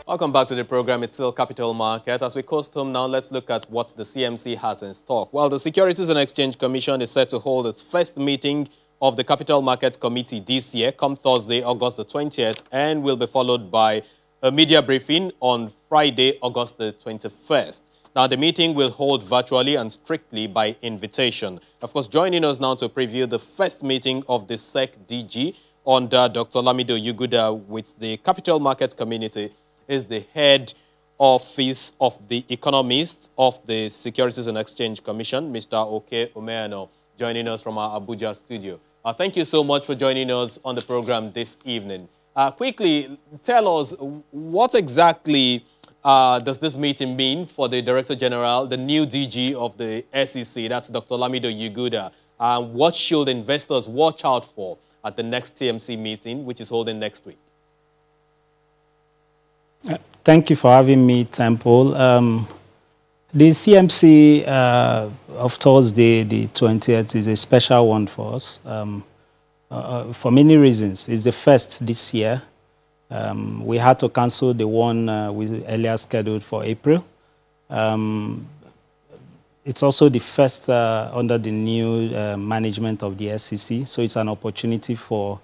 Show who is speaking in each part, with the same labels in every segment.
Speaker 1: Welcome back to the program. It's still Capital Market. As we coast home now, let's look at what the CMC has in stock. Well, the Securities and Exchange Commission is set to hold its first meeting of the Capital Market Committee this year, come Thursday, August the 20th, and will be followed by a media briefing on Friday, August the 21st. Now, the meeting will hold virtually and strictly by invitation. Of course, joining us now to preview the first meeting of the SEC DG under Dr. Lamido Yuguda with the capital market community is the head office of the economist of the Securities and Exchange Commission, Mr. Umeano, joining us from our Abuja studio. Thank you so much for joining us on the program this evening. Quickly, tell us, what exactly does this meeting mean for the Director General, the new DG of the SEC, that's Dr. Lamido Yuguda? What should investors watch out for at the next CMC meeting, which is holding next week?
Speaker 2: Thank you for having me, Temple. The CMC of Thursday, the 20th, is a special one for us for many reasons. It's the first this year. We had to cancel the one we earlier scheduled for April. It's also the first under the new management of the SEC, so it's an opportunity for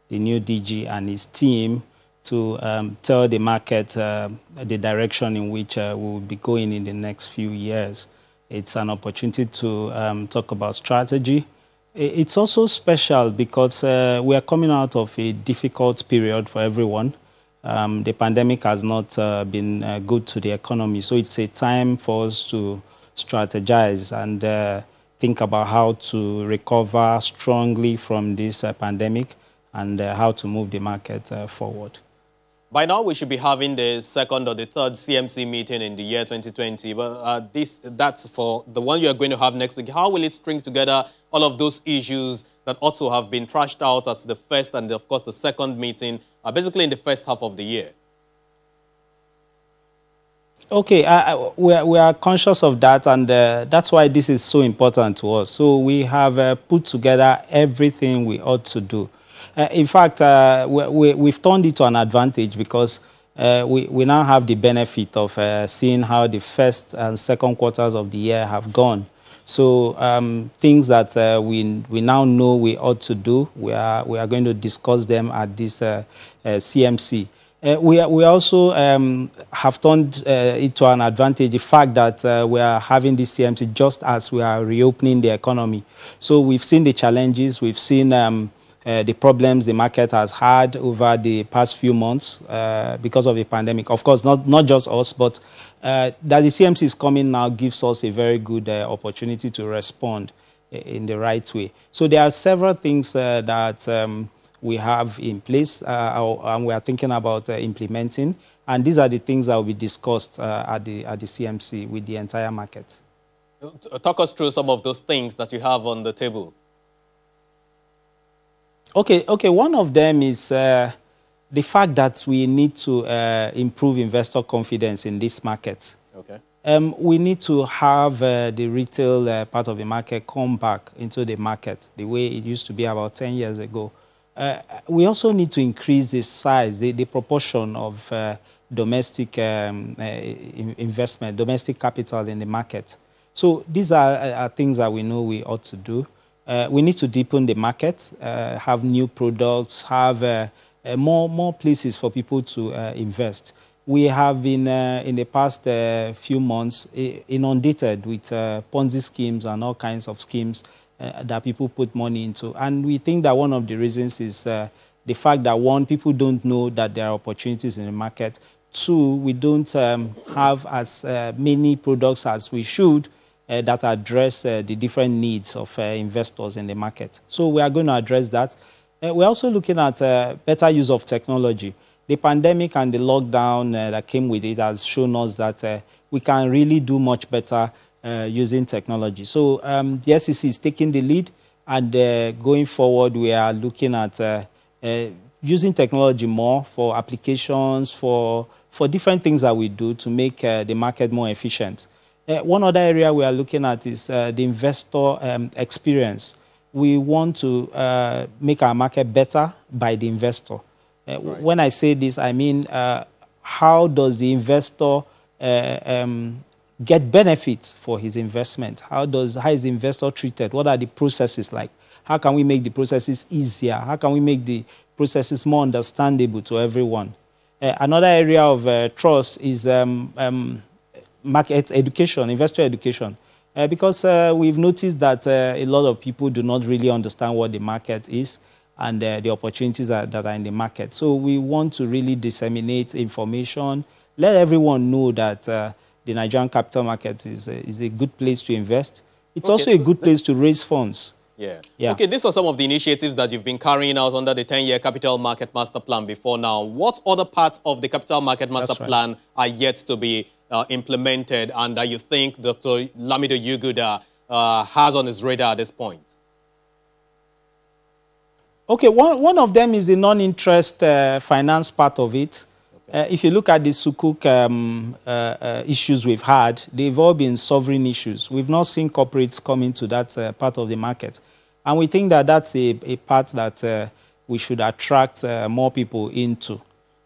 Speaker 2: the new DG and his team to tell the market the direction in which we will be going in the next few years. It's an opportunity to talk about strategy. It's also special because we are coming out of a difficult period for everyone. The pandemic has not been good to the economy, so it's a time for us to strategize and think about how to recover strongly from this pandemic and how to move the market forward.
Speaker 1: By now, we should be having the second or the third CMC meeting in the year 2020. But that's for the one you're going to have next week. How will it string together all of those issues that also have been trashed out at the first and, of course, the second meeting, basically in the first half of the year?
Speaker 2: Okay, we are conscious of that, and that's why this is so important to us. So we have put together everything we ought to do. In fact, we've turned it to an advantage because we now have the benefit of seeing how the first and second quarters of the year have gone. So things that we now know we ought to do, we are going to discuss them at this CMC. We also have turned it to an advantage, the fact that we are having this CMC just as we are reopening the economy. So we've seen the challenges, we've seen the problems the market has had over the past few months because of the pandemic. Of course, not just us, but that the CMC is coming now gives us a very good opportunity to respond in the right way. So there are several things that we have in place and we are thinking about implementing. And these are the things that will be discussed at the CMC with the entire market.
Speaker 1: Talk us through some of those things that you have on the table.
Speaker 2: Okay. One of them is the fact that we need to improve investor confidence in this market. Okay. We need to have the retail part of the market come back into the market the way it used to be about 10 years ago. We also need to increase the size, the proportion of domestic investment, domestic capital in the market. So these are things that we know we ought to do. We need to deepen the market, have new products, have more places for people to invest. We have been, in the past few months, inundated with Ponzi schemes and all kinds of schemes that people put money into. And we think that one of the reasons is the fact that, one, people don't know that there are opportunities in the market. Two, we don't have as many products as we should that address the different needs of investors in the market. So we are going to address that. We're also looking at better use of technology. The pandemic and the lockdown that came with it has shown us that we can really do much better using technology. So the SEC is taking the lead, and going forward, we are looking at using technology more for applications, for different things that we do to make the market more efficient. One other area we are looking at is the investor experience. We want to make our market better by the investor. Right. When I say this, I mean how does the investor get benefits for his investment? How is the investor treated? What are the processes like? How can we make the processes easier? How can we make the processes more understandable to everyone? Another area of trust is market education, investor education. Because we've noticed that a lot of people do not really understand what the market is and the opportunities that are in the market. So we want to really disseminate information, let everyone know that the Nigerian capital market is a good place to invest. It's also a good place to raise funds.
Speaker 1: Yeah. Okay, these are some of the initiatives that you've been carrying out under the 10-year Capital Market Master Plan before now. What other parts of the Capital Market Master Plan are yet to be implemented and that you think Dr. Lamido Yuguda has on his radar at this point?
Speaker 2: Okay, one of them is the non-interest finance part of it. Okay. If you look at the Sukuk issues we've had, they've all been sovereign issues. We've not seen corporates come into that part of the market. And we think that that's a part that we should attract more people into.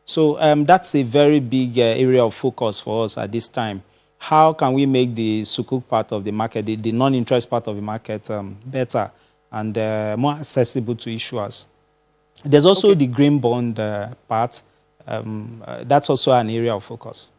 Speaker 2: So that's a very big area of focus for us at this time. How can we make the Sukuk part of the market, the non-interest part of the market, better and more accessible to issuers? There's also the green bond part. That's also an area of focus.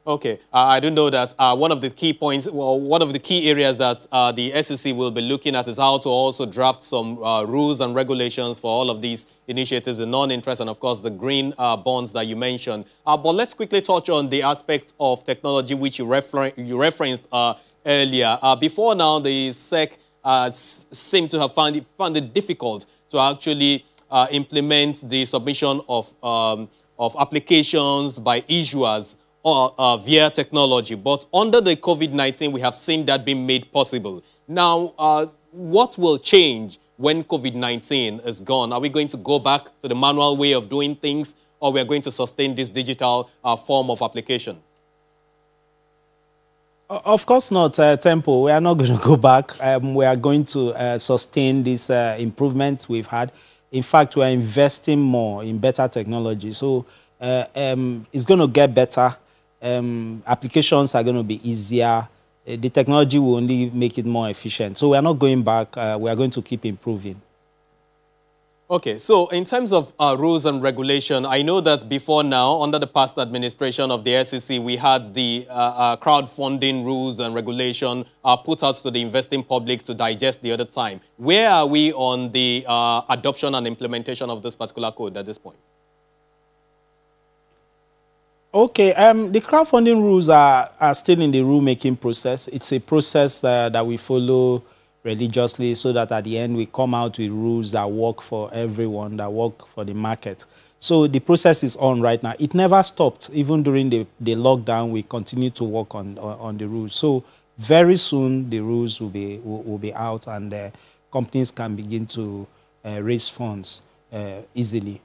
Speaker 1: Okay, I do know that one of the key points, well, one of the key areas that the SEC will be looking at is how to also draft some rules and regulations for all of these initiatives, the non-interest and, of course, the green bonds that you mentioned. But let's quickly touch on the aspect of technology which you referenced earlier. Before now, the SEC seemed to have found it difficult to actually implement the submission of applications by issuers via technology. But under the COVID-19, we have seen that being made possible. Now, what will change when COVID-19 is gone? Are we going to go back to the manual way of doing things, or we are going to sustain this digital form of application?
Speaker 2: Of course not, Tempo. We are not going to go back. We are going to sustain these improvements we've had. In fact, we are investing more in better technology. So it's going to get better. Applications are going to be easier. The technology will only make it more efficient. So we are not going back. We are going to keep improving.
Speaker 1: Okay, so in terms of rules and regulation, I know that before now, under the past administration of the SEC, we had the crowdfunding rules and regulation put out to the investing public to digest the other time. Where are we on the adoption and implementation of this particular code at this point?
Speaker 2: Okay, the crowdfunding rules are still in the rulemaking process. It's a process that we follow religiously so that at the end we come out with rules that work for everyone, that work for the market. So the process is on right now. It never stopped. Even during the lockdown, we continue to work on the rules. So very soon the rules will be out and companies can begin to raise funds easily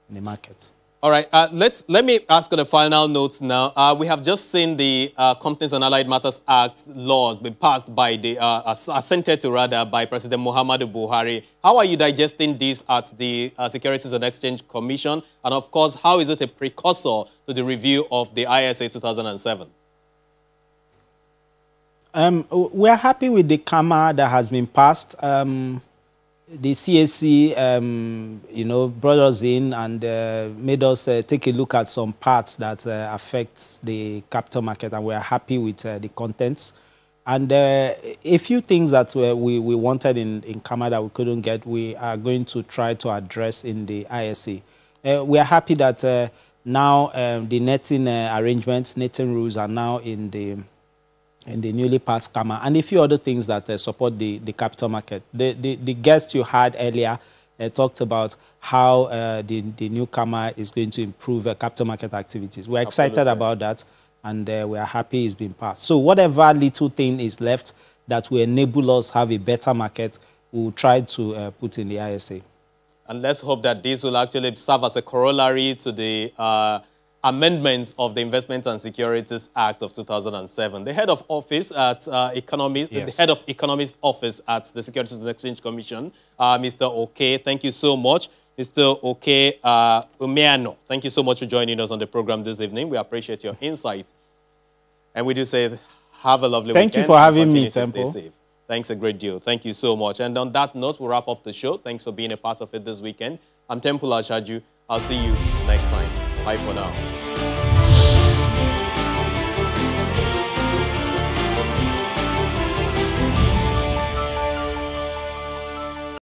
Speaker 2: in the market.
Speaker 1: All right, let me ask on the final note now. We have just seen the Companies and Allied Matters Act laws be passed by the, assented to rather, by President Muhammadu Buhari. How are you digesting this at the Securities and Exchange Commission? And of course, how is it a precursor to the review of the ISA 2007?
Speaker 2: We are happy with the CAMA that has been passed. The CAC, brought us in and made us take a look at some parts that affect the capital market, and we are happy with the contents. And a few things that we wanted in CAMA that we couldn't get, we are going to try to address in the ISA. We are happy that now the netting arrangements, netting rules are now in the newly passed CAMA, and a few other things that support the capital market. The guest you had earlier talked about how the new CAMA is going to improve capital market activities. We're excited about that, and we are happy it's been passed. So whatever little thing is left that will enable us have a better market, we'll try to put in the ISA.
Speaker 1: And let's hope that this will actually serve as a corollary to the amendments of the Investment and Securities Act of 2007. The head of office at the head of economist office at the Securities and Exchange Commission, Mr. OK, thank you so much. Mr. Umeano, thank you so much for joining us on the program this evening. We appreciate your insights. And we do say, have a lovely weekend.
Speaker 2: Thank you for having me,
Speaker 1: Tempo. Stay safe. Thanks a great deal. Thank you so much. And on that note, we'll wrap up the show. Thanks for being a part of it this weekend. I'm Temple Ashaju. I'll see you next time. Bye for now.